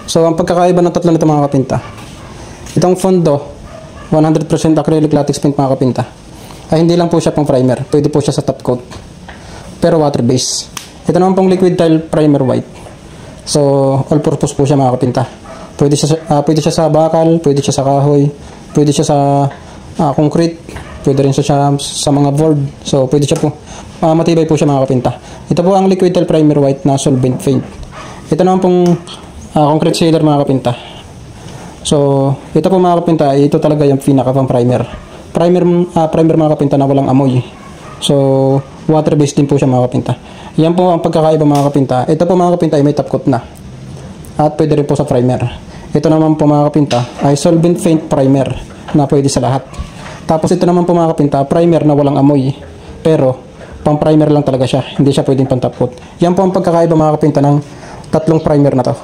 So, ang pagkakaiba ng tatlo nito mga kapinta, itong Fondo, 100% acrylic latex paint mga kapinta, ay hindi lang po siya pang primer. Pwede po siya sa top coat. Pero water base. Ito naman pong liquid tile primer white. So, all purpose po siya mga kapinta. Pwede siya sa bakal, pwede siya sa kahoy, pwede siya sa concrete, pwede rin siya sa mga board. So, pwede siya po. Matibay po siya mga kapinta. Ito po ang liquid tile primer white na solvent paint. Ito naman pong concrete sealer mga kapinta. So, ito po mga kapinta, ito talaga yung pinaka pang primer. Primer mga kapinta na walang amoy. So, water based din po siya mga kapinta. Yan po ang pagkakaiba mga kapinta. Ito po mga kapinta ay may top coat na. At pwede rin po sa primer. Ito naman po mga kapinta ay solvent paint primer na pwede sa lahat. Tapos ito naman po mga kapinta, primer na walang amoy. Pero, pang primer lang talaga siya. Hindi siya pwedeng pang top coat. Yan po ang pagkakaiba mga kapinta ng tatlong primer na to.